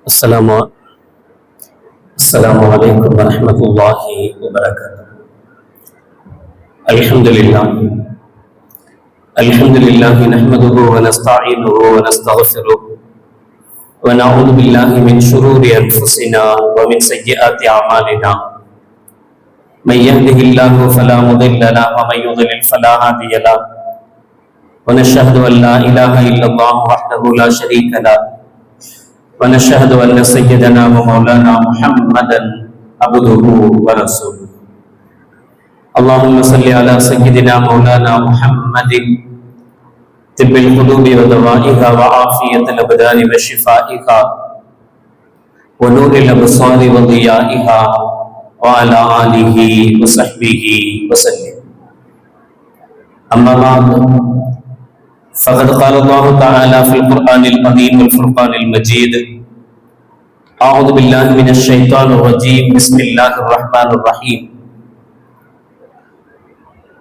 السلام عليكم ورحمة الله وبركاته. الحمد لله نحمده ونستعينه ونستغفره ونعوذ بالله من شرور أنفسنا ومن سيئات أعمالنا. من يهده الله فلا مضل له ومن يضلل فلا هادي له. ونشهد أن لا إله إلا الله وحده لا شريك له ونشهد أن سيدنا ومولانا محمدا عبده ورسوله. اللهم صل على سيدنا مولانا محمد طب القلوب ودوائها وعافية الأبدان وشفائها ونور الأبصار وضيائها وعلى آله وصحبه وسلم. أما بعد، فقد قال الله تعالى في القرآن العظيم والفرقان المجيد: أعوذ بالله من الشيطان الرجيم، بسم الله الرحمن الرحيم.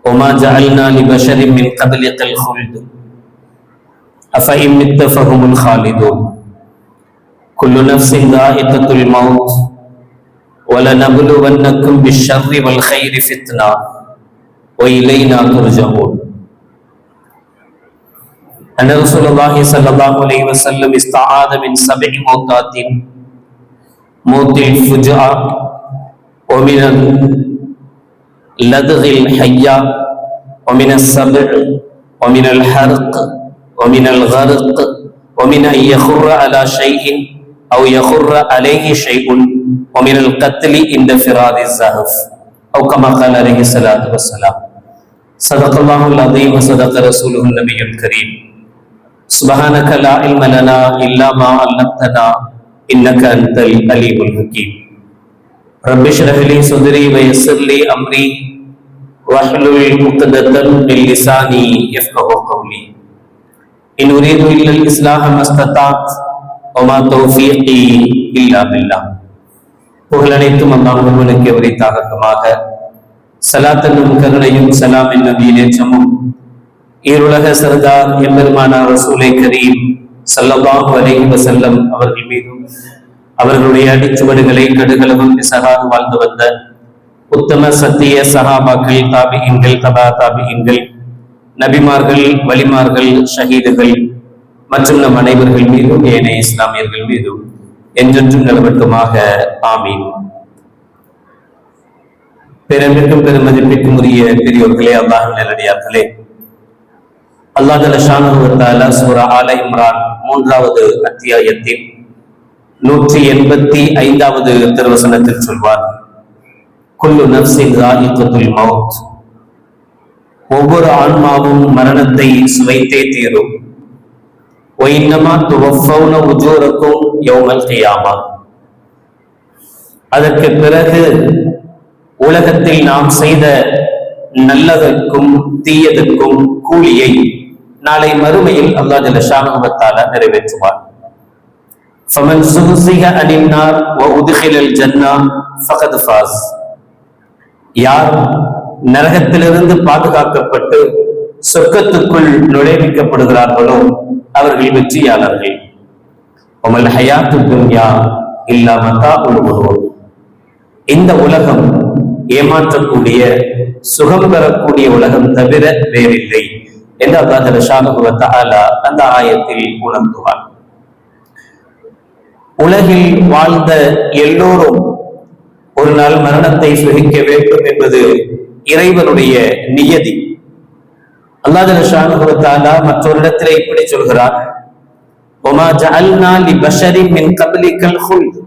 وما جعلنا لبشر من قبلك الخلد أفإن مت فهم الخالدون. كل نفس ذائقة الموت ولنبلونكم بالشر والخير فتنة وإلينا ترجعون. أن رسول الله صلى الله عليه وسلم استعاذ من 7 موتات: موت الفجأة، ومن اللدغ الحية، ومن السبع، ومن الحرق، ومن الغرق، ومن أن يخر على شيء أو يخر عليه شيء، ومن القتل عند فرار الزهف، أو كما قال عليه الصلاة والسلام. صدق الله العظيم وصدق رسوله النبي الكريم. سبحانك لا علم لنا إلا ما علمتنا إنك أنت العليم الحكيم. رب اشرح لي صدري ويسر لي أمري واحلل عقدة من لساني يفقهوا قولي. إن أريد إلا الإصلاح ما استطعت وما توفيقي إلا بالله. புகழனைத்தும் அல்லாஹ் ஒருவனுக்கு உரித்தாகட்டுமாக. ஸலாத் என்னும் கருணையும் சலாம் என்னும் ஈடேற்றமும் ஈருலக சர்தார் எம்பெருமானார் ரசூலை கரீம் ஸல்லல்லாஹு அலைஹி வஸல்லம் அவர்கள் மீதும் அவர்களுடைய அடிச்சுவடுகளை கடுகளவும் பிசகாது வாழ்ந்து வந்த உத்தம சத்திய சஹாபாக்கள், தாபிஈன்கள், தபா தாபிஈன்கள், நபிமார்கள், வலிமார்கள், ஷஹீதுகள் மற்றும் நம் அனைவர்கள் மீதும் ஏனைய இஸ்லாமியர்கள் மீதும் என்றென்றும் நிலவட்டுமாக. ஆமீன். பெருமிற்கும் பெருமதிப்பிற்கும் உரிய பெரியோர்களே, அல்லாஹ் நல்லடியார்களே, அல்லாஹ் ஜல்ல ஷானஹு வ தஆலா சூரா ஆல இம்ரான் 3வது அத்தியாயத்தில் 185வது திருவசனத்தில் சொல்வார்: குல்லு நஃப்ஸின் ஸாயிகத்துல் மௌத். ஒவ்வொரு ஆன்மாவும் மரணத்தை சுவைத்தே தீரும். வ இன்னமா துவஃபௌன உஜூரக்கும் யௌமல் கியாமா. அதற்கு பிறகு உலகத்தில் நாம் செய்த நல்லதற்கும் தீயதற்கும் கூலியை நாளை மறுமையில் அல்லாஹ் ஜல்ல ஷானஹு வ தஆலா நிறைவேற்றுவார். ஃபமன் ஸுஹ்ஸிஹ அனின் நார் வ உத்கிலல் ஜன்னah ஃபகத் ஃபாஸ். யார் நரகத்திலிருந்து பாதுகாக்கப்பட்டு சொர்க்கத்துக்குள் நுழைவிக்கப்படுகிறார்களோ அவர்கள் வெற்றியாளர்கள். வமல் ஹயாத்துத் துன்யா இல்லா மதாஉல் குரூர். இந்த உலகம் ஏமாற்றக்கூடிய, சுகம் பெறக்கூடிய உலகம் தவிர வேறில்லை என்று அல்லாஹ் ஜல்ல ஷானஹு வ தஆலா அந்த ஆயத்தில் உணர்த்துவார். உலகில் வாழ்ந்த எல்லோரும் ஒரு நாள் மரணத்தை சுகிக்க வேண்டும் என்பது இறைவனுடைய நியதி. அல்லாஹ் ஜல்ல ஷானஹு வ தஆலா மற்றொரு இடத்திலே இப்படி சொல்கிறார்: வமா ஜஅல்னா லிபஷரின் மின் கப்லிகல் ஹுல்த்.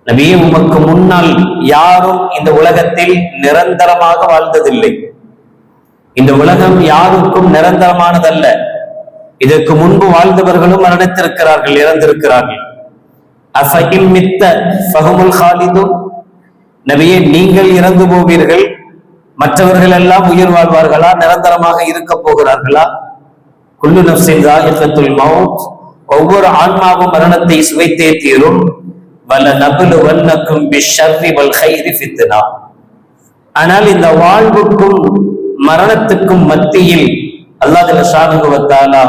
நபியே, உமக்கு முன்னால் யாரும் இந்த உலகத்தில் நிரந்தரமாக வாழ்ந்ததில்லை. இந்த உலகம் யாருக்கும் நிரந்தரமானதல்ல. இதற்கு முன்பு வாழ்ந்தவர்களும் மரணித்திருக்கிறார்கள், இறந்திருக்கிறார்கள். அஃபஇன் மித்த ஃபஹுமுல் காலிதூன். நபியே, நீங்கள் இறந்து போவீர்கள், மற்றவர்கள் எல்லாம் உயிர் வாழ்வார்களா? நிரந்தரமாக இருக்க போகிறார்களா? குல்லு நஃப்ஸின் ஸாயிகத்துல் மௌத். ஒவ்வொரு ஆன்மாவும் மரணத்தை சுவைத்தே தீரும். வலநபுலுவன்னக்கும் பிஷ்ஷர்ரி வல் கைரி ஃபித்னா. ஆனால் இந்த வாழ்வுக்கும் மரணத்துக்கும் மத்தியில் அல்லாஹ் ஜல்ல ஷானஹு வ தஆலா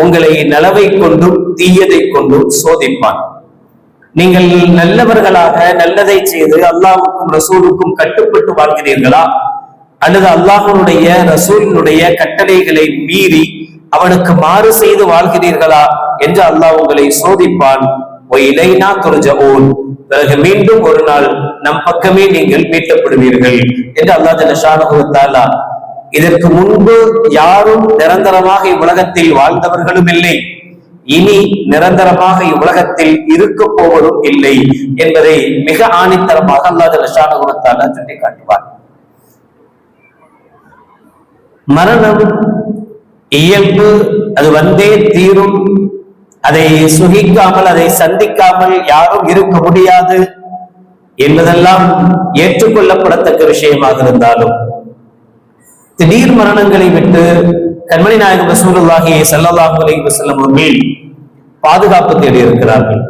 உங்களை நலவை கொண்டும் தீயதை கொண்டும் சோதிப்பான். நீங்கள் நல்லவர்களாக நல்லதை செய்து அல்லாஹ்வுக்கும் ரசூலுக்கும் கட்டுப்பட்டு வாழ்கிறீர்களா, அல்லது அல்லாஹ்வுடைய ரசூலினுடைய கட்டளைகளை மீறி அவனுக்கு மாறு செய்து வாழ்கிறீர்களா என்று அல்லாஹ் உங்களை சோதிப்பான். இலைனா துர்ஜஊன், பிறகு மீண்டும் ஒரு நாள் நம் பக்கமே நீங்கள் மீட்டப்படுவீர்கள் என்று அல்லாஹ் ஜல்ல ஷானஹு வ தஆலா இதற்கு முன்பு யாரும் நிரந்தரமாக இவ்வுலகத்தில் வாழ்ந்தவர்களும் இல்லை, இனி நிரந்தரமாக இவ்வுலகத்தில் இருக்க போவதும் இல்லை என்பதை மிக ஆணித்தரமாக அல்லாஹ் ஜல்ல ஷானஹு வ தஆலா சுட்டி காட்டுவார். மரணம் இயல்பு, அது வந்தே தீரும். அதை சுகிக்காமல் அதை சந்திக்காமல் யாரும் இருக்க முடியாது என்பதெல்லாம் ஏற்றுக்கொள்ளப்படத்தக்க விஷயமாக இருந்தாலும், திடீர் மரணங்களை விட்டு கண்மணி நாயகம் ரசூலுல்லாஹி ஸல்லல்லாஹு அலைஹி வஸல்லம் அவர்கள் பாதுகாப்பு தேடி இருக்கிறார்கள்.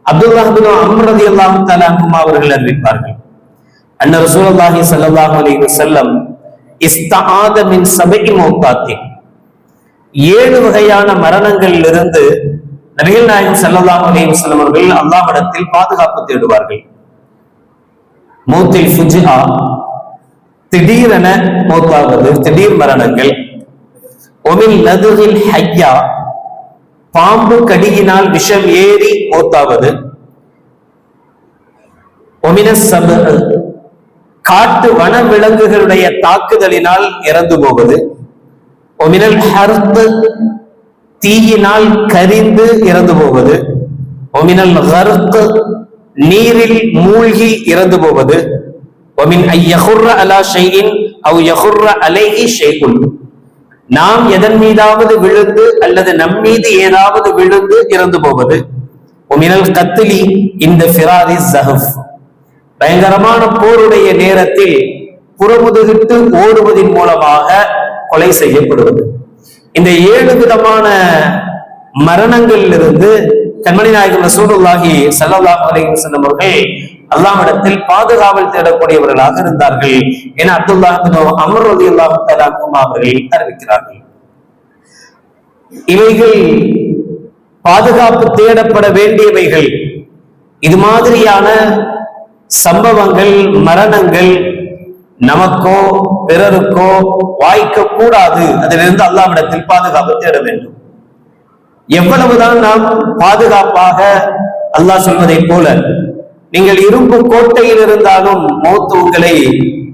அப்துல்லாஹ் பின் அம்ர் ரலியல்லாஹு தஆலா அன்ஹு அவர்கள் அறிவிப்பார்கள், அன்ன ரசூலுல்லாஹி ஸல்லல்லாஹு அலைஹி வஸல்லம் இஸ்தஆத மின் சபஇ மௌத்தாத்தின், 7 வகையான மரணங்களில் இருந்து நபிகள் நாயகம் ஸல்லல்லாஹு அலைஹி வஸல்லம் அவர்கள் அல்லாஹ்விடத்தில் பாதுகாப்பு தேடுவார்கள். மௌத்தில் ஃபுஜ்ஆ, திடீரென மௌத்தாவது, திடீர் மரணங்கள். ஒமில் நதுகில் ஹய்யா, பாம்பு கடியினால் விஷம் ஏறி மௌத்தாவது. ஒமினஸ் சபஅ, காட்டு வன விலங்குகளுடைய தாக்குதலினால் இறந்து போவது. ஒமினல் ஹர்த், தீயினால் கரிந்து இறந்து போவது. ஒமினல் கர்க், நீரில் மூழ்கி இறந்து போவது. ஒமின் ஐயஹுர்ர அலா ஷைஇன் அவ் யஹுர்ர அலைஹி ஷைஉன், நாம் எதன் மீதாவது விழுந்து அல்லது நம் மீது ஏதாவது விழுந்து இறந்து போவது. ஒமினல் கத்லி இந்த ஃபிராரி ஸஹஃப், பயங்கரமான போருடைய நேரத்தில் புறமுதுகிட்டு ஓடுவதன் மூலமாக கொலை செய்யப்படுவது. இந்த 7 விதமான மரணங்களிலிருந்து கண்மணி நாயகம் ரசூலுல்லாஹி ஸல்லல்லாஹு அலைஹி வஸல்லம் அவர்கள் அல்லாஹ்விடத்தில் பாதுகாவல் தேடக்கூடியவர்களாக இருந்தார்கள் என அப்துல்லாஹ் பின் அம்ர் ரலியல்லாஹு தஆலா அன்ஹு அவர்கள் அறிவிக்கிறார்கள். இவைகள் பாதுகாப்பு தேடப்பட வேண்டியவைகள். இது மாதிரியான சம்பவங்கள், மரணங்கள் நமக்கோ பிறருக்கோ வாய்க்க கூடாது. அதிலிருந்து அல்லாஹ்விடத்தில் பாதுகாப்பு தேட வேண்டும். எவ்வளவுதான் நாம் பாதுகாப்பாக, அல்லாஹ் சொல்வதை போல, நீங்கள் இரும்பு கோட்டையில் இருந்தாலும் மௌத் உங்களை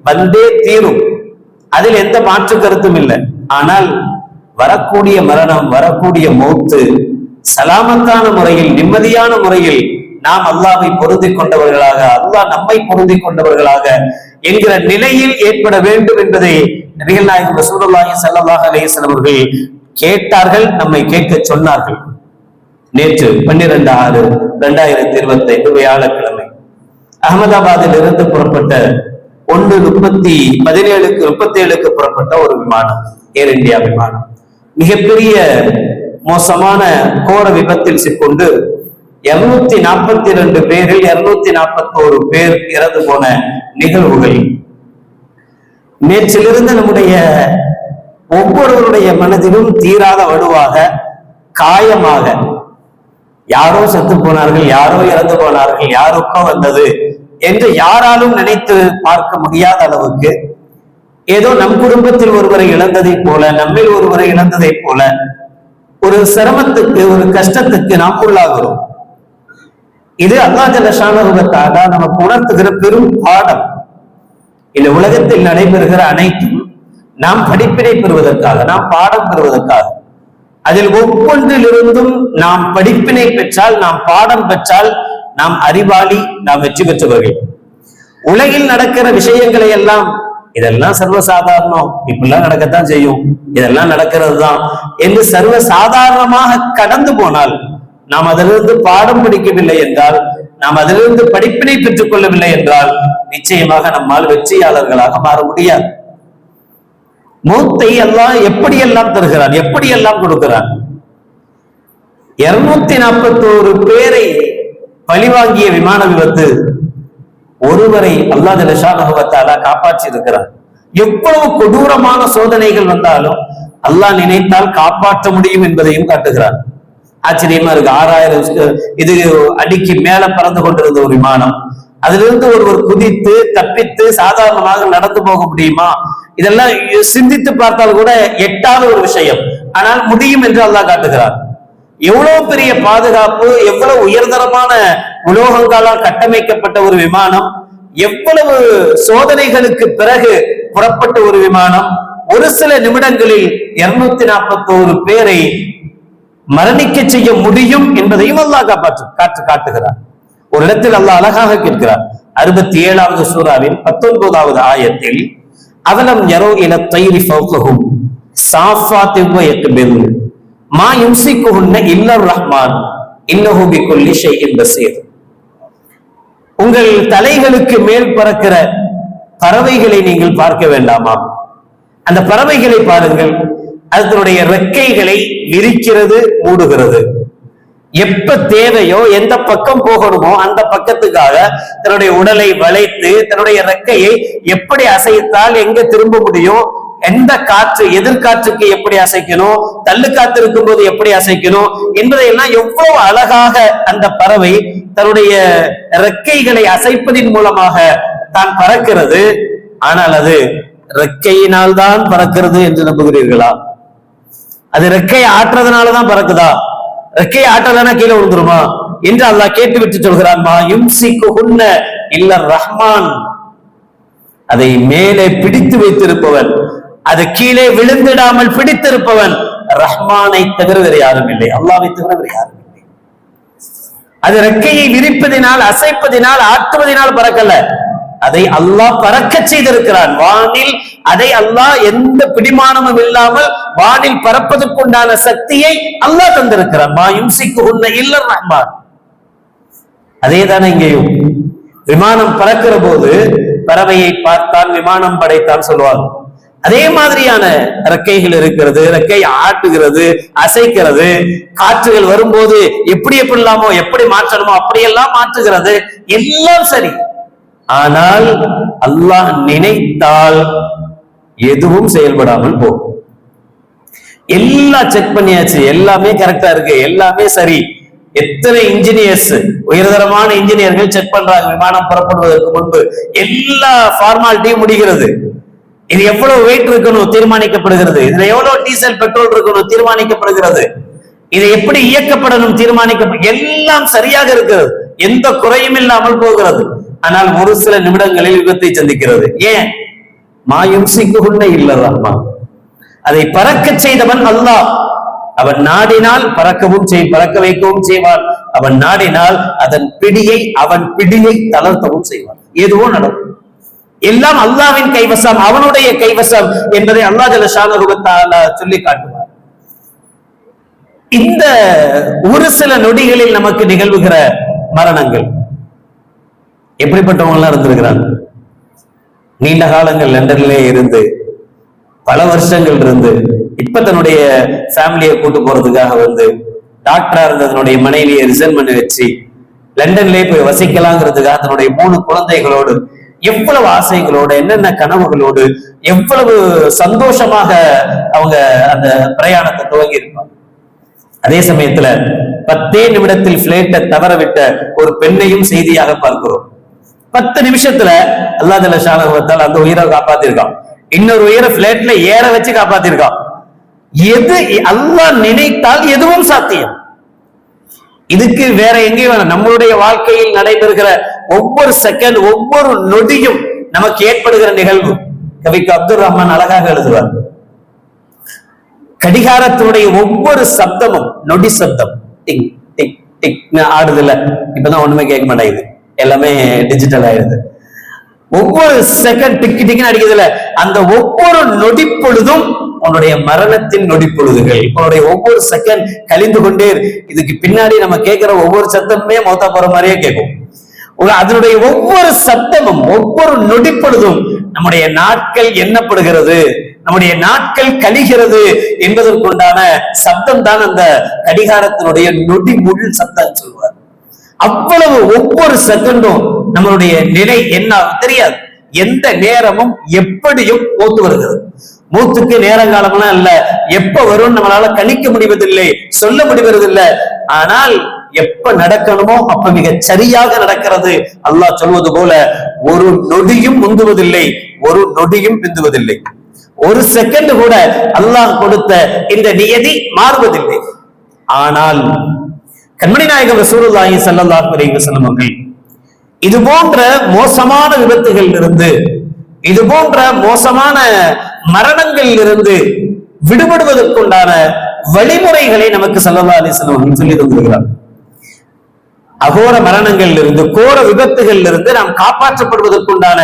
வந்தே தீரும், அதில் எந்த மாற்று கருத்தும் இல்லை. ஆனால் வரக்கூடிய மரணம், வரக்கூடிய மௌத்து சலாமத்தான முறையில், நிம்மதியான முறையில் நாம் அல்லாஹ்வை பொருந்திக் கொண்டவர்களாக, அல்லாஹ் நம்மை பொருந்திக் கொண்டவர்களாக என்கிற நிலையில் ஏற்பட வேண்டும் என்பதை நபிகள் நாயகம் ரசூலுல்லாஹி ஸல்லல்லாஹு அலைஹி வஸல்லம் அவர்கள் கேட்டார்கள், நம்மை கேட்க சொன்னார்கள். நேற்று 12/6/2025 வியாழக்கிழமை அகமதாபாத்தில் இருந்து புறப்பட்ட 1:37க்கு புறப்பட்ட ஒரு விமானம், ஏர் இந்தியா விமானம், மிகப்பெரிய மோசமான கோர விபத்தில் சிக்கொண்டு 242 பேரில் 241 பேர் இறந்து போன நிகழ்வுகள். நேற்றிலிருந்து நம்முடைய ஒவ்வொருவருடைய மனதிலும் தீராத வடுவாக, காயமாக, யாரோ செத்து போனார்கள், யாரோ இறந்து போனார்கள், யாருக்கோ வந்தது என்று யாராலும் நினைத்து பார்க்க முடியாத அளவுக்கு ஏதோ நம் குடும்பத்தில் ஒருவரை இழந்ததை போல, நம்மில் ஒருவரை இழந்ததை போல ஒரு சிரமத்துக்கு, ஒரு கஷ்டத்துக்கு நாம் உள்ளாகிறோம். இது அல்லாஹ் ஜல்ல ஷானஹு வ தஆலா நமக்கு உணர்த்துகிற பெரும் பாடம். இந்த உலகத்தில் நடைபெறுகிற அனைத்தும் நாம் படிப்பினை பெறுவதற்காக, நாம் பாடம் பெறுவதற்காக. அதில் ஒவ்வொன்றிலிருந்தும் நாம் படிப்பினை பெற்றால், நாம் பாடம் பெற்றால், நாம் அறிவாளி, நாம் வெற்றி பெற்றவர்கள். உலகில் நடக்கிற விஷயங்களை எல்லாம், இதெல்லாம் சர்வசாதாரணம், இப்படிலாம் நடக்கத்தான் செய்யும், இதெல்லாம் நடக்கிறது தான் என்று சர்வசாதாரணமாக கடந்து போனால், நாம் அதிலிருந்து பாடம் படிக்கவில்லை என்றால், நாம் அதிலிருந்து படிப்பினை பெற்றுக் கொள்ளவில்லை என்றால், நிச்சயமாக நம்மால் வெற்றியாளர்களாக மாற முடியாது. மௌத்தை அல்லாஹ் எப்படியெல்லாம் தருகிறான், எப்படியெல்லாம் கொடுக்கிறான். 241 பேரை பழிவாங்கிய விமான விபத்து, ஒருவரை அல்லாஹ் ஜல்ல ஷானஹு வ தஆலா காப்பாற்றி இருக்கிறார். எவ்வளவு கொடூரமான சோதனைகள் வந்தாலும் அல்லாஹ் நினைத்தால் காப்பாற்ற முடியும் என்பதையும் காட்டுகிறான். ஆச்சரியமா இருக்கு. 6000 இது அடிக்கு மேல பறந்து கொண்டிருந்த ஒரு விமானம், அதிலிருந்து ஒருவர் குதித்து தப்பித்து சாதாரணமாக நடந்து போக முடியுமா? இதெல்லாம் சிந்தித்து பார்த்தால் கூட எட்டாத ஒரு விஷயம். ஆனால் முடியும் என்று அல்லாஹ் காட்டுகிறார். எவ்வளவு பெரிய பாதுகாப்பு, எவ்வளவு உயர்தரமான உலோகங்களால் கட்டமைக்கப்பட்ட ஒரு விமானம், எவ்வளவு சோதனைகளுக்கு பிறகு புறப்பட்ட ஒரு விமானம். ஒரு சில நிமிடங்களில் 241 பேரை மரணிக்க செய்ய முடியும் என்பதையும் அல்லாஹ் காட்டுகிறார். ஒரு இடத்தில் அல்லாஹ் அழகாக கேட்கிறார். 67வது சூராவின் 19வது ஆயத்தில், அவலம் யரோ இல தைரி ஃபௌகஹும் சாஃபாத்தின் வ யக்பில் மா யும்சிகுஹுன்ன இல்லர் ரஹ்மான் இன்னஹு பிகுல்லி ஷைஇன் பஸீர். உங்கள் தலைகளுக்கு மேல் பறக்கிற பறவைகளை நீங்கள் பார்க்க வேண்டாமா? அந்த பறவைகளை பாருங்கள், அதனுடைய ரெக்கைகளை விரிக்கிறது, மூடுகிறது. எப்ப தேவையோ எந்த பக்கம் போகணுமோ அந்த பக்கத்துக்காக தன்னுடைய உடலை வளைத்து தன்னுடைய ரெக்கையை எப்படி அசைத்தால் எங்க திரும்ப முடியும், எந்த காற்று எதிர்காற்றுக்கு எப்படி அசைக்கணும், தள்ளு காத்து இருக்கும் போது எப்படி அசைக்கணும் என்பதையெல்லாம் எவ்வளவு அழகாக அந்த பறவை தன்னுடைய ரெக்கைகளை அசைப்பதின் மூலமாக தான் பறக்கிறது. ஆனால் அது ரெக்கையினால் தான் பறக்கிறது என்று நம்புகிறீர்களா? அது ரெக்கையை ஆட்டுறதுனாலதான் பறக்குதா? ரெக்கையை ஆட்டலனா கீழே விழுந்துருமா என்று அல்லாஹ் கேட்டு விட்டு சொல்கிறான். மா யும்சிகுஹுன்ன இல்லர் ரஹ்மான். அதை மேலே பிடித்து வைத்திருப்பவன், அது கீழே விழுந்திடாமல் பிடித்திருப்பவன் ரஹ்மானை தவிர வேறு யாரும் இல்லை, அல்லாஹ்வை தவிர வேறு யாரும் இல்லை. அது ரெக்கையை விரிப்பதினால், அசைப்பதினால், ஆட்டுவதனால் பறக்கல, அதை அல்லாஹ் பறக்க செய்திருக்கிறான். வானில் அதை அல்லாஹ் எந்த பிடிமானமும் இல்லாமல் வானில் பறப்பதற்குண்டான சக்தியை அல்லாஹ் தந்திருக்கிறான். மா யும்சிகுஹுன்ன இல்லர் ரஹ்மான். அதேதானே இங்கேயும் விமானம் பறக்கிற போது பறவையை பார்த்தான் விமானம் படைத்தான் சொல்லுவாங்க. அதே மாதிரியான ரெக்கைகள் இருக்கிறது, ரெக்கை ஆட்டுகிறது, அசைக்கிறது. காற்றுகள் வரும்போது எப்படி இல்லாமோ எப்படி மாற்றணுமோ அப்படியெல்லாம் மாற்றுகிறது. எல்லாம் சரி. ஆனால் அல்லாஹ் நினைத்தால் எதுவும் செயல்படாமல் போகும். எல்லாம் செக் பண்ணியாச்சு, எல்லாமே கரெக்டா இருக்கு, எல்லாமே சரி. எத்தனை இன்ஜினியர்ஸ், உயர்தரமான இன்ஜினியர்கள் செக் பண்றாங்க விமானம் புறப்படுவதற்கு முன்பு. எல்லா ஃபார்மாலிட்டியும் முடிகிறது. இது எவ்வளவு வெயிட் இருக்கணும் தீர்மானிக்கப்படுகிறது, இதுல எவ்வளவு டீசல் பெட்ரோல் இருக்கணும் தீர்மானிக்கப்படுகிறது, இது எப்படி இயக்கப்படணும் எல்லாம் சரியாக இருக்கிறது, எந்த குறையும் இல்லாமல் போகிறது. ஆனால் ஒரு சில நிமிடங்களில் விபத்தை சந்திக்கிறது. ஏன்? மா யும்சிகுஹுன்ன இல்லர் ரஹ்மான். அதை பறக்க செய்தவன் அல்லாஹ். அவன் நாடினால் பறக்க வைக்கவும் செய்வான். அவன் நாடினால் அவன் பிடியை தளர்த்தவும் செய்வான். எதுவோ நடக்கும். எல்லாம் அல்லாஹ்வின் கைவசம், அவனுடைய கைவசம் என்பதை அல்லாஹ் ஜல்ல ஷானஹு வ தஆலா சொல்லி காட்டுவார். இந்த ஒரு சில நொடிகளில் நமக்கு நிகழ்வுகிற மரணங்கள் எப்படிப்பட்டவங்க எல்லாம் இருந்திருக்கிறாங்க. நீண்ட காலங்கள் லண்டன்லே இருந்து பல வருஷங்கள் இருந்து இப்ப தன்னுடைய ஃபேமிலியை கூட்டு போறதுக்காக வந்து டாக்டரா இருந்த தன்னுடைய மனைவியை ரிசைன் பண்ணி வச்சு லண்டன்லேயே போய் வசிக்கலாங்கிறதுக்காக தன்னுடைய 3 குழந்தைகளோடு எவ்வளவு ஆசைகளோடு, என்னென்ன கனவுகளோடு, எவ்வளவு சந்தோஷமாக அவங்க அந்த பிரயாணத்தை துவங்கி இருப்பாங்க. அதே சமயத்துல 10 நிமிடத்தில் பிளைட்டை தவறவிட்ட ஒரு பெண்ணையும் செய்தியாக பார்க்கிறோம். 10 நிமிஷத்துல அல்லாஹ் ஜல்ல ஷானஹு வ தஆலா அந்த உயிரை காப்பாத்திருக்கான். இன்னொரு உயிரை பிளைட்ல ஏற வச்சு காப்பாத்திருக்கான். எது அல்லாஹ் நினைத்தால் எதுவும் சாத்தியம். இதுக்கு வேற எங்கேயும் வேணும். நம்மளுடைய வாழ்க்கையில் நடைபெறுகிற ஒவ்வொரு செகண்ட், ஒவ்வொரு நொடியும் நமக்கு ஏற்படுகிற நிகழ்வு. கவிக்கு அப்துல் ரஹ்மான் அழகாக எழுதுவார். கடிகாரத்தினுடைய ஒவ்வொரு சப்தமும் நொடி சப்தம். டிக் டிக் டிக் ஆடுது இல்ல, இப்பதான் ஒண்ணுமே கேட்க மாட்டேங்குது, எல்லாமே டிஜிட்டல் ஆயிடுது. ஒவ்வொரு செகண்ட் டிக்கு டிக்குன்னு அடிக்கிறதுல அந்த ஒவ்வொரு நொடி பொழுதும் உன்னுடைய மரணத்தின் நொடி பொழுதுகள். உன்னுடைய ஒவ்வொரு செகண்ட் கழிந்து கொண்டே. இதுக்கு பின்னாடி நம்ம கேட்கிற ஒவ்வொரு சத்தமுமே மௌத்தா போற மாதிரியே கேட்கும். அதனுடைய ஒவ்வொரு சத்தமும் ஒவ்வொரு நொடி பொழுதும் நம்முடைய நாட்கள் எண்ணப்படுகிறது, நம்முடைய நாட்கள் கழிகிறது என்பதற்குண்டான சப்தம் தான் அந்த கடிகாரத்தினுடைய நொடி முள் சத்தம் சொல்வார். அவ்வளவு ஒவ்வொரு செகண்டும் நம்மளுடைய நிலை என்ன தெரியாது. எந்த நேரமும் எப்படியும் போத்து வருகிறது. மூத்துக்கு நேரங்காலம்லாம் இல்ல, எப்ப வரும் நம்மளால கணிக்க முடிவதில்லை, சொல்ல முடிவதில்லை. ஆனால் எப்ப நடக்கணுமோ அப்ப மிக சரியாக நடக்கிறது. அல்லாஹ் சொல்வது போல ஒரு நொடியும் முந்துவதில்லை, ஒரு நொடியும் பிந்துவதில்லை. ஒரு செகண்ட் கூட அல்லாஹ் கொடுத்த இந்த நியதி மாறுவதில்லை. ஆனால் கண்மணி நாயகம் ரசூலுல்லாஹி ஸல்லல்லாஹு அலைஹி வஸல்லம் அவர்கள் இது போன்ற மோசமான விபத்துகளில் இருந்து, இது போன்ற மோசமான மரணங்களில் இருந்து விடுபடுவதற்குண்டான வழிமுறைகளை நமக்கு ஸல்லல்லாஹு அலைஹி வஸல்லம் அவர்கள் சொல்லி தந்திருக்கிறார். அகோர மரணங்களில் இருந்து, கோர விபத்துகளில் இருந்து நாம் காப்பாற்றப்படுவதற்குண்டான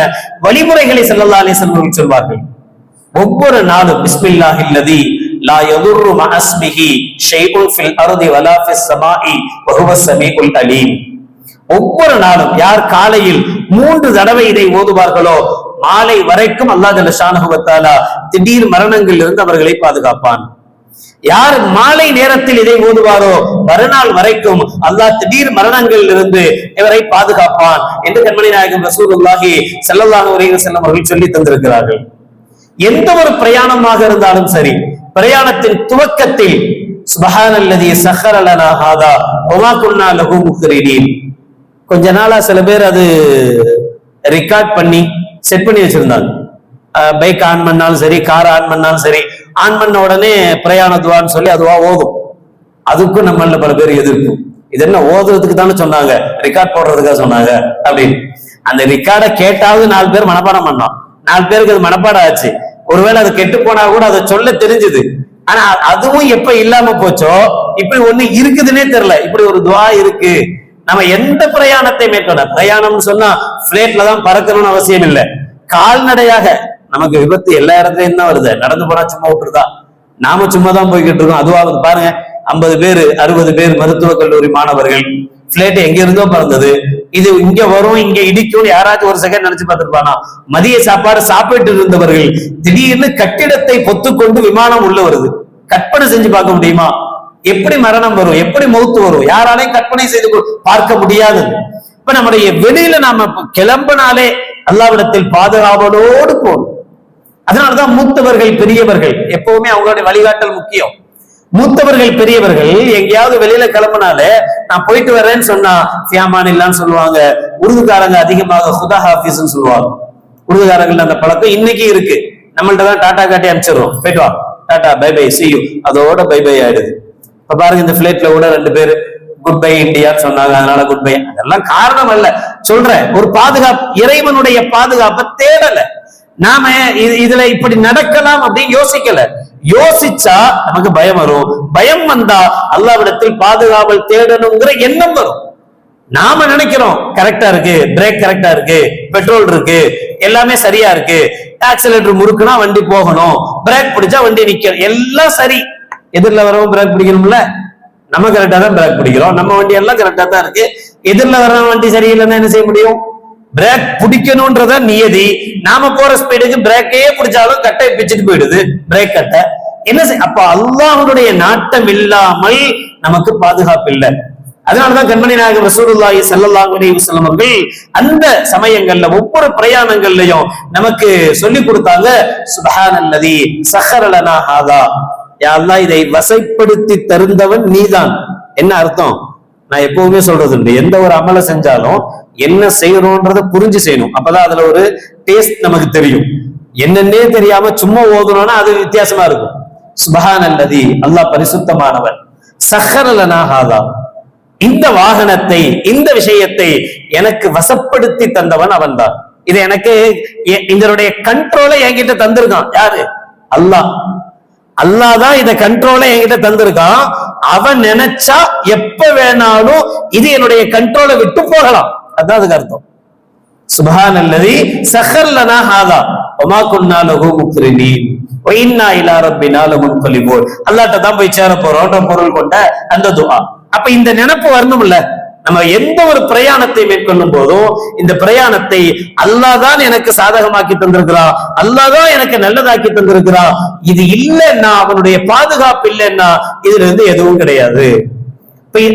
வழிமுறைகளை ஸல்லல்லாஹு அலைஹி வஸல்லம் அவர்கள் சொல்வார்கள். ஒவ்வொரு நாளும் பிஸ்மில்லாஹில்லதி லா யதுர்ரு மஅஸ்மிஹி ஷைஉன் ஃபில் அர்தி வலா ஃபிஸ் ஸமாஇ வஹுவஸ் ஸமீஉல் அலீம். ஒவ்வொரு நாளும் யார் காலையில் 3 தடவை இதை ஓதுவார்களோ மாலை வரைக்கும் அல்லாஹ் ஜல்ல ஷானஹு வ தஆலா திடீர் மரணங்களில் இருந்து அவர்களை பாதுகாப்பான். யார் மாலை நேரத்தில் இதை ஓதுவாரோ மறுநாள் வரைக்கும் அல்லாஹ் திடீர் மரணங்களில் இருந்து இவரை பாதுகாப்பான் என்று கண்மணி நாயகம் ரசூலுல்லாஹி ஸல்லல்லாஹு அலைஹி வஸல்லம் அவர்கள் சொல்லி தந்திருக்கிறார்கள். எந்த ஒரு பிரயாணமாக இருந்தாலும் சரி, பிரயாணத்தின் துவக்கத்தில் சுப்ஹானல்லதி ஸஹர லனா ஹாதா வமா குன்னா லஹு முக்ரினீன். கொஞ்ச நாளா சில பேர் அது ரெக்கார்ட் பண்ணி செட் பண்ணி வச்சிருந்தாங்க. பைக் ஆன் பண்ணாலும் சரி, கார் ஆன் பண்ணாலும் சரி, ஆன் பண்ண உடனே பிரயாண துவான்னு சொல்லி அதுவா ஓதும். அதுக்கும் நம்மள பல பேர் எதிர்க்கும். இது என்ன ஓதுறதுக்கு தானே சொன்னாங்க, ரெக்கார்ட் போடுறதுக்காக சொன்னாங்க அப்படின்னு. அந்த ரெக்கார்டை கேட்டாவது 4 பேர் மனப்பாடம் பண்ணோம். 4 பேருக்கு அது மனப்பாடம் ஆச்சு. ஒருவேளை அது கெட்டு போனா கூட அதை சொல்ல தெரிஞ்சுது. ஆனா அதுவும் எப்ப இல்லாம போச்சோ, இப்படி ஒண்ணு இருக்குதுன்னே தெரியல. இப்படி ஒரு துவா இருக்கு. நம்ம எந்த பிரயாணத்தை மேற்கொள்ள, பிரயாணம்னு சொன்னா பிளேட்ல தான் பறக்கணும்னு அவசியம் இல்லை. கால்நடையாக நமக்கு விபத்து எல்லா இடத்துலயும் தான் வருது. நடந்து போனா சும்மா விட்டுருதா, நாம சும்மா தான் போய்கிட்டு இருக்கோம். அதுவாக பாருங்க, 50 பேர் 60 பேர் மருத்துவக் கல்லூரி மாணவர்கள், பிளேட் எங்க இருந்தோ பறந்தது, இது இங்க வரும் இங்க இடிக்கும், யாராச்சும் ஒரு செகண்ட் நினைச்சு பார்த்திருப்பானா? மதிய சாப்பாடு சாப்பிட்டு இருந்தவர்கள் திடீர்னு கட்டிடத்தை பொத்துக்கொண்டு விமானம் உள்ள வருது. கற்பனை செஞ்சு பார்க்க முடியுமா? எப்படி மரணம் வரும், எப்படி மௌத்து வரும், யாராலையும் கற்பனை செய்து பார்க்க முடியாதது. இப்ப நம்முடைய வெளியில நாம கிளம்பினாலே அல்லாஹ்விடத்தில் பாதுகாவலோடு போகணும். அதனாலதான் மூத்தவர்கள் பெரியவர்கள் எப்பவுமே அவங்களுடைய வழிகாட்டல் முக்கியம். மூத்தவர்கள் பெரியவர்கள் எங்கேயாவது வெளியில கிளம்பினாலே நான் போயிட்டு வர்றேன்னு சொன்னா ஃபியாமான் இல்லான்னு சொல்லுவாங்க. உருதுகாரங்க அதிகமாக ஹுதா ஹாஃபிஸ்ன்னு சொல்லுவாங்க. உருதுகாரங்கள் அந்த பழக்கம் இன்னைக்கு இருக்கு. நம்மள்ட்ட தான் டாடா காட்டி அனுப்பிச்சிடுறோம், போயிட்டு வா டாடா பை பை see you, அதோட பை பை ஆயிடுது. இப்ப பாருங்க, இந்த பிளைட்ல கூட 2 பேர் குட் பை இந்தியான்னு சொன்னாங்க, அதனால குட் பை. அதெல்லாம் காரணம் அல்ல, சொல்றேன் ஒரு பாதுகாப்பு, இறைவனுடைய பாதுகாப்பை தேடல. நாம இதுல இப்படி நடக்கலாம் அப்படின்னு யோசிக்கல. யோசிச்சா நமக்கு பயம் வரும். பயம் வந்தா அல்லாஹ்விடத்தில் பாதுகாவல் தேடணுங்கிற எண்ணம் வரும். நாம நினைக்கிறோம் கரெக்டா இருக்கு, பிரேக் கரெக்டா இருக்கு, பெட்ரோல் இருக்கு, எல்லாமே சரியா இருக்கு, ஆக்சிலேட்டர் முறுக்குனா வண்டி போகணும், பிரேக் பிடிச்சா வண்டி நிக்கணும், எல்லாம் சரி. எதிரில் வரவும் பிரேக் பிடிக்கணும்ல, நம்ம கரெக்டா தான் பிரேக் பிடிக்கிறோம், நம்ம வண்டி எல்லாம் கரெக்டா தான் இருக்கு. எதிரில் வர வண்டி சரியில்லைன்னா என்ன செய்ய முடியும்? பிரேக் பிடிக்கணும்ன்றத நியதி. நாம போற ஸ்பீடுக்கு பிரேக்கே பிடிச்சாலும் கட்டை பிச்சுட்டு போயிடுது, பிரேக் கட்டை. என்ன செய்ய? அப்ப அல்லாஹ்வுடைய நாட்டம் இல்லாமல் நமக்கு பாதுகாப்பு இல்லை. அதனாலதான் கண்மணி நாயகம் ரசூலுல்லாஹி ஸல்லல்லாஹு அலைஹி வஸல்லம் அவர்கள் அந்த சமயங்கள்ல ஒவ்வொரு பிரயாணங்கள்லயும் நமக்கு சொல்லி கொடுத்தாங்க, சுப்ஹானல்லதி ஸஹர லனா ஹாதா. யா அல்லாஹ், இதை வசைப்படுத்தி தருந்தவன் நீதான். என்ன அர்த்தம்? நான் எப்பவுமே சொல்றது உண்டு, எந்த ஒரு அமலை செஞ்சாலும் என்ன செய்யணும்ன்றத புரிஞ்சு செய்யணும். அப்பதான் அதுல ஒரு டேஸ்ட் நமக்கு தெரியும். என்னன்னே தெரியாம சும்மா ஓதணும்னா அது வித்தியாசமா இருக்கும். சுப்ஹானல்லதி, அல்லாஹ் பரிசுத்தமானவன். ஸஹர லனா ஹாதா, இந்த வாகனத்தை, இந்த விஷயத்தை எனக்கு வசப்படுத்தி தந்தவன் அவன் தான். இது எனக்கு இதனுடைய கண்ட்ரோலை என்கிட்ட தந்திருக்கான். யாரு? அல்லாஹ். அல்லாஹ் தான் இத கண்ட்ரோலை என்கிட்ட தந்திருக்கான். அவன் நினைச்சா எப்ப வேணாலும் இது என்னுடைய கண்ட்ரோலை விட்டு போகலாம். அதான் அதுக்கு அர்த்தம். சுப்ஹானல்லதி ஸஹர லனா ஹாதா வமா குன்னா லஹு முக்ரினீன் வ இன்னா இலா ரப்பினா லமுன்கலிபூன். அல்லாஹ்ட்ட தான் போய் சேர போறோம் பொருள் கொண்ட அந்த துஆ. அப்ப இந்த நினைப்பு வரணும்ல. நம்ம எந்த ஒரு பிரயாணத்தை மேற்கொள்ளும் போதும் இந்த பிரயாணத்தை அல்லாஹ் தான் எனக்கு சாதகமாக்கி தந்திருக்கிறான், அல்லாஹ் தான் எனக்கு நல்லதாக்கி தந்திருக்கிறான். இது இல்லைன்னா, அவனுடைய பாதுகாப்பு இல்லைன்னா இதுல இருந்து எதுவும் கிடையாது.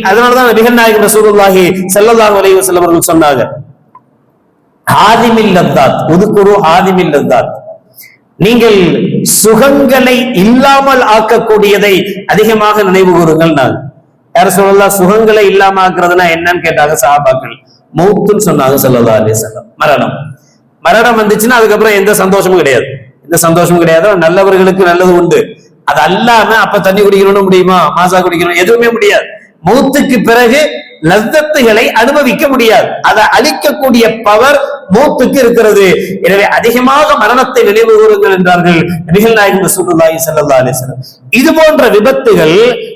அதனாலதான் நபிகள் நாயகம் ரசூலுல்லாஹி ஸல்லல்லாஹு அலைஹி வஸல்லம் அவர்கள் சொன்னாங்க, ஹாதிமில் லத்தாத் உதுகுரு ஹாதிமில் லத்தாத். நீங்கள் சுகங்களை இல்லாமல் ஆக்கக்கூடியதை அதிகமாக நினைவு கூறுங்கள். நான் யார சொல்லலாம், சுகங்களை இல்லாம ஆக்குறதுனா என்னன்னு கேட்டாங்க சஹாபாக்கள். மௌத்துன்னு சொன்னாங்க ஸல்லல்லாஹு அலைஹி வஸல்லம். மரணம் வந்துச்சுன்னா அதுக்கப்புறம் எந்த சந்தோஷமும் கிடையாது, எந்த சந்தோஷமும் கிடையாது. நல்லவர்களுக்கு நல்லது உண்டு, அது அல்லாம அப்ப தண்ணி குடிக்கணும்னு முடியுமா, மாசா குடிக்கணும், எதுவுமே முடியாது. மௌத்துக்கு பிறகு லஸ்ஸத்துகளை அனுபவிக்க முடியாது. அதை அழிக்கக்கூடிய பவர் மௌத்துக்கு இருக்கிறது. எனவே அதிகமாக மரணத்தை நினைவு கூறுங்கள் என்றார்கள் நபிகள் நாயகம் ரசூலுல்லாஹி ஸல்லல்லாஹு அலைஹி வஸல்லம். இது போன்ற விபத்துகள்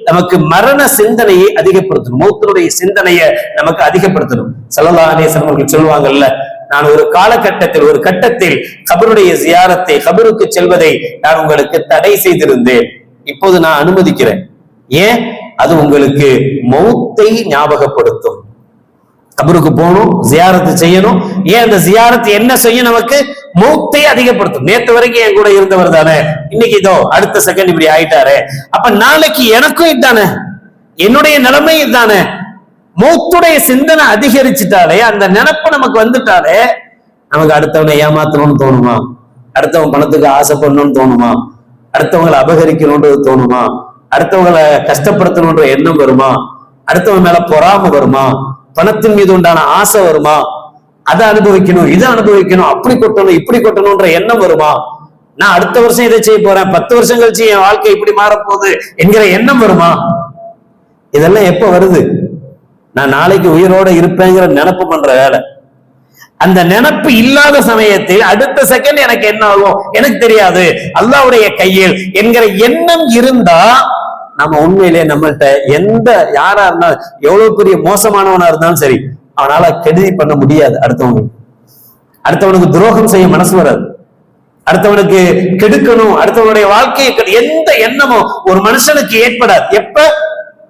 நமக்கு மரண சிந்தனையை அதிகப்படுத்தணும், மௌத்தினுடைய சிந்தனையை நமக்கு அதிகப்படுத்தணும். ஸல்லல்லாஹு அலைஹி வஸல்லம் அவர்கள் சொல்லுவாங்கல்ல, நான் ஒரு காலகட்டத்தில் ஒரு கட்டத்தில் கபருடைய ஜியாரத்தை, கபருக்கு செல்வதை நான் உங்களுக்கு தடை செய்திருந்தேன், இப்போது நான் அனுமதிக்கிறேன். ஏன்? அது உங்களுக்கு மௌத்தை ஞாபகப்படுத்தும். கபருக்கு போகணும், ஜியாரத்து செய்யணும். ஏன்? அந்த ஜியாரத்து என்ன செய்யும்? நமக்கு மௌத்தை அதிகப்படுத்தும். நேற்று வரைக்கும் என் கூட இருந்தவர் தானே, இன்னைக்கு இதோ அடுத்த செகண்ட் இப்படி ஆயிட்டாரு, அப்ப நாளைக்கு எனக்கும் இதுதானே, என்னுடைய நிலைமை இதுதானே. மௌத்துடைய சிந்தனை அதிகரிச்சுட்டாலே, அந்த நினைப்பு நமக்கு வந்துட்டாலே, நமக்கு அடுத்தவனை ஏமாத்தணும்னு தோணுமா, அடுத்தவன் பணத்துக்கு ஆசைப்படணும்னு தோணுமா, அடுத்தவங்களை அபகரிக்கணும்ன்றது தோணுமா, அடுத்தவங்களை கஷ்டப்படுத்தணும்ன்ற எண்ணம் வருமா, அடுத்தவங்க மேல பொறாம வருமா, பணத்தின் மீது உண்டான ஆசை வருமா, அதை அனுபவிக்கணும் இதை அனுபவிக்கணும், அப்படி கொட்டணும் இப்படி கொட்டணும்ன்ற எண்ணம் வருமா, நான் அடுத்த வருஷம் இதை செய்ய போறேன், 10 வருஷம் கழிச்சு என் வாழ்க்கை இப்படி மாறப்போகுது என்கிற எண்ணம் வருமா? இதெல்லாம் எப்ப வருது? நான் நாளைக்கு உயிரோட இருப்பேங்கிற நினப்பு பண்ற வேலை. அந்த நினப்பு இல்லாத சமயத்தில் அடுத்த செகண்ட் எனக்கு என்ன ஆகும் எனக்கு தெரியாது, அல்லாஹ்வுடைய கையில் என்கிற எண்ணம் இருந்தா நம்ம உண்மையிலேயே நம்மள்ட்ட எந்த யாரா இருந்தாலும், எவ்வளவு பெரிய மோசமானவனா இருந்தாலும் சரி, அவனால கெடுதி பண்ண முடியாது. அடுத்தவனுக்கு துரோகம் செய்ய மனசு வராது, அடுத்தவனுக்கு கெடுக்கணும், அடுத்தவனுடைய வாழ்க்கையை எந்த எண்ணமும் ஒரு மனுஷனுக்கு ஏற்படாது. எப்ப?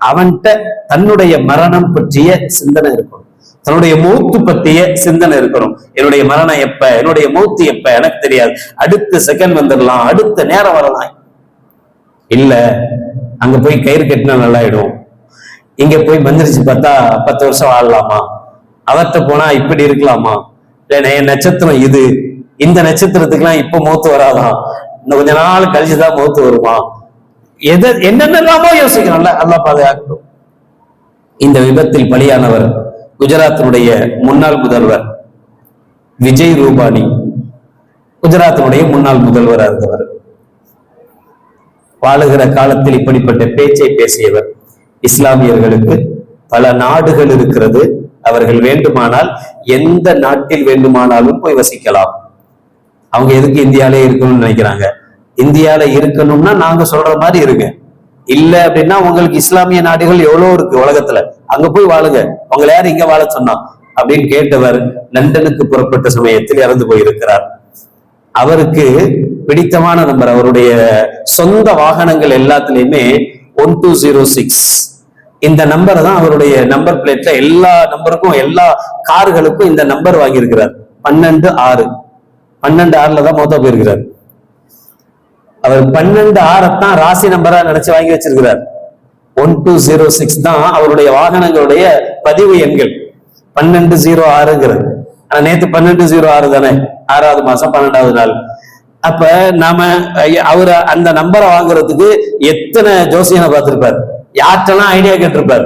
அவன்கிட்ட தன்னுடைய மரணம் பற்றிய சிந்தனை இருக்கணும், தன்னுடைய மௌத்து பற்றிய சிந்தனை இருக்கணும். என்னுடைய மரணம் எப்ப, என்னுடைய மௌத்து எப்ப எனக்கு தெரியாது, அடுத்த செகண்ட் வந்துடலாம், அடுத்த நேரம் வரலாம். இல்ல, அங்க போய் கயிறு கட்டினா நல்லாயிடும், இங்க போய் மந்திரிச்சு பார்த்தா 10 வருஷம் வாழலாமா, அவர்கிட்ட போனா இப்படி இருக்கலாமா, இல்ல என் நட்சத்திரம் இது, இந்த நட்சத்திரத்துக்குலாம் இப்ப மௌத்து வராதான், இன்னும் கொஞ்ச நாள் கழிச்சுதான் மௌத்து வருமா, என்னென்னலாமோ யோசிக்கணும்ல. அல்லாஹ் பாதுகாக்கட்டும். இந்த விபத்தில் பலியானவர் குஜராத்தினுடைய முன்னாள் முதல்வர் விஜய் ரூபானி, குஜராத்தினுடைய முன்னாள் முதல்வராக இருந்தவர். வாழுகிற காலத்தில் இப்படிப்பட்ட பேச்சை பேசியவர். இஸ்லாமியர்களுக்கு பல நாடுகள் இருக்கிறது, அவர்கள் வேண்டுமானால் எந்த நாட்டில் வேண்டுமானாலும் போய் வசிக்கலாம். அவங்க எதுக்கு இந்தியாலே இருக்கணும்னு நினைக்கிறாங்க? இந்தியால இருக்கணும்னா நாங்க சொல்ற மாதிரி இருங்க, இல்ல அப்படின்னா உங்களுக்கு இஸ்லாமிய நாடுகள் எவ்வளவு இருக்கு உலகத்துல, அங்க போய் வாழுங்க, உங்களை யாரு இங்க வாழ சொன்னா அப்படின்னு கேட்டவர் லண்டனுக்கு புறப்பட்ட சமயத்தில் இறந்து போயிருக்கிறார். அவருக்கு பிடித்தமான நம்பர், அவருடைய சொந்த வாகனங்கள் எல்லாத்துலயுமே 1206 இந்த நம்பர் தான் அவருடைய நம்பர் பிளேட்ல. எல்லா நம்பருக்கும், எல்லா கார்களுக்கும் இந்த நம்பர் வாங்கியிருக்கிறார். 12/6 12/6 தான் மொத்தம் போயிருக்கிறார். அவர் 12/6 ராசி நம்பரா நினைச்சு வாங்கி வச்சிருக்கிறார். 1206 தான் அவருடைய வாகனங்களுடைய பதிவு எண்கள். 1206ங்கிறது. ஆனா நேத்து 1206 தானே, 6வது மாசம் 12வது நாள். அப்ப நாம அவரு அந்த நம்பரை வாங்குறதுக்கு எத்தனை ஜோசியனை பார்த்திருப்பார், யார்ட்டெல்லாம் ஐடியா கேட்டிருப்பார்.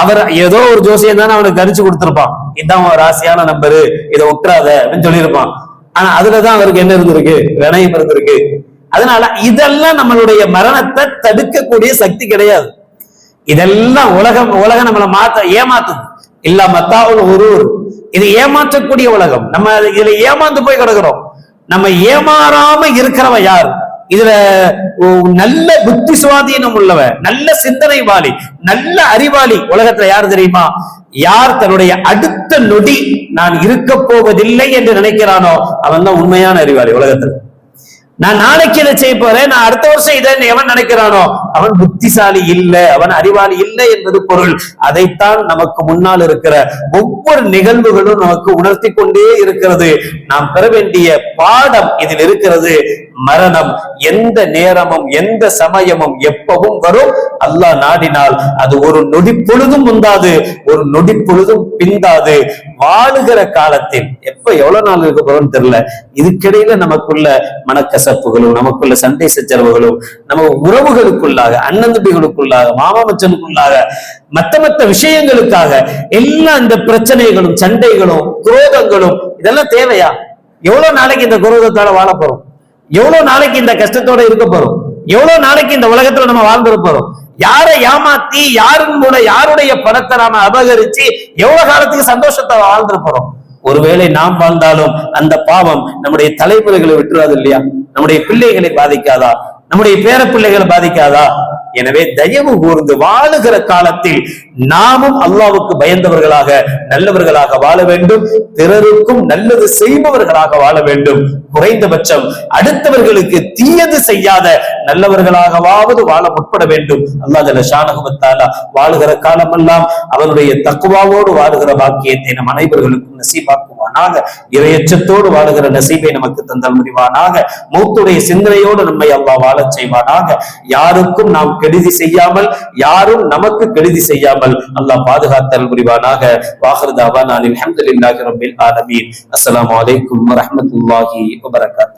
அவர் ஏதோ ஒரு ஜோசியம் தானே அவனுக்கு கணிச்சு கொடுத்திருப்பான், இதுதான் ஒரு ராசியான நம்பரு, இதை விட்டுறாத அப்படின்னு சொல்லியிருப்பான். ஆனா அதுலதான் அவருக்கு என்ன இருந்திருக்கு, வினயம் இருந்திருக்கு. அதனால இதெல்லாம் நம்மளுடைய மரணத்தை தடுக்கக்கூடிய சக்தி கிடையாது. இதெல்லாம் உலகம் நம்மளை ஏமாத்துது. இல்ல மத்தாவுல் குரூர், இது ஏமாற்றக்கூடிய உலகம். நம்ம இதுல ஏமாந்து போய் கிடக்கிறோம். நம்ம ஏமாறாம இருக்கிறவ யார்? இதுல நல்ல புத்தி சுவாதீனம் உள்ளவ, நல்ல சிந்தனைவாளி, நல்ல அறிவாளி உலகத்துல யார் தெரியுமா? யார் தன்னுடைய அடுத்த நொடி நான் இருக்க போவதில்லை என்று நினைக்கிறானோ அவன் தான் உண்மையான அறிவாளி உலகத்துல. நான் நாளைக்கு இதை செய்ய போறேன், நான் அடுத்த வருஷம் இதை எவன் நினைக்கிறானோ அவன் புத்திசாலி இல்லை, அவன் அறிவாளி இல்லை என்பது பொருள். அதைத்தான் நமக்கு முன்னால் இருக்கிற ஒவ்வொரு நிகழ்வுகளும் நமக்கு உணர்த்தி கொண்டே இருக்கிறது. நாம் பெற வேண்டிய பாடம் இதில் இருக்கிறது. மரணம் எந்த நேரமும் எந்த சமயமும் எப்பவும் வரும். அல்லாஹ் நாடினால் அது ஒரு நொடி பொழுதும் முந்தாது, ஒரு நொடி பொழுதும் பிந்தாது. வாழுகிற காலத்தில் எப்ப எவ்வளவு நாள் இருக்க போறோம்னு தெரியல. இதுக்கிடையில நமக்குள்ள மனக்கசப்புகளும் நமக்குள்ள சண்டை சச்சரவுகளும் நம்ம உறவுகளுக்குள்ளாக, அண்ணன் தம்பிகளுக்குள்ளாக, மாமா மச்சனுக்குள்ளாக, மத்த விஷயங்களுக்காக எல்லாம் இந்த பிரச்சனைகளும் சண்டைகளும் குரோதங்களும் இதெல்லாம் தேவையா? எவ்வளவு நாளைக்கு இந்த குரோதத்தால வாழ போறோம்? எவ்வளவு நாளைக்கு இந்த கஷ்டத்தோட இருக்க போறோம்? எவ்வளவு நாளைக்கு இந்த உலகத்துல நம்ம வாழ்ந்துட போறோம்? யாரை ஏமாத்தி யாரின் மூலம் யாருடைய பணத்தை நாம அபகரிச்சு எவ்வளவு காலத்துக்கு சந்தோஷத்தை வாழ்ந்துட போறோம்? ஒருவேளை நாம் வாழ்ந்தாலும் அந்த பாவம் நம்முடைய தலைமுறைகளை விட்டுறாது இல்லையா? நம்முடைய பிள்ளைகளை பாதிக்காதா? நம்முடைய பேர பிள்ளைகளை பாதிக்காதா? எனவே தயவு கூர்ந்து வாழுகிற காலத்தில் நாமும் அல்லாஹ்வுக்கு பயந்தவர்களாக நல்லவர்களாக வாழ வேண்டும், பிறருக்கும் நல்லது செய்பவர்களாக வாழ வேண்டும். குறைந்தபட்சம் அடுத்தவர்களுக்கு தீயது செய்யாத நல்லவர்களாகவாவது வாழ முற்பட வேண்டும். அல்லாஹ் ஜல்ல ஷானஹு வ தஆலா வாழுகிற காலமெல்லாம் அவனுடைய தக்வாவோடு வாழுகிற பாக்கியத்தை நம் அனைவர்களுக்கும் நசீபாக்குவானாக. இறையச்சத்தோடு வாழுகிற நசீபை நமக்கு தந்தல் முடிவானாக. மௌத்துடைய சிந்தனையோடு நம்மை அல்லாஹ் வாழச் செய்வானாக. யாருக்கும் நாம் கெடுதி செய்யாமல், யாரும் நமக்கு கெடுதி செய்யாமல் அல்லாஹ் பாதுகாத்தல் புரிவானாக. வாஹிரு தஅவானா அல்ஹம்துலில்லாஹி ரப்பில் ஆலமீன். அஸ்ஸலாமு அலைக்கும் வ ரஹ்மத்துல்லாஹி வ பரகாத்துஹு.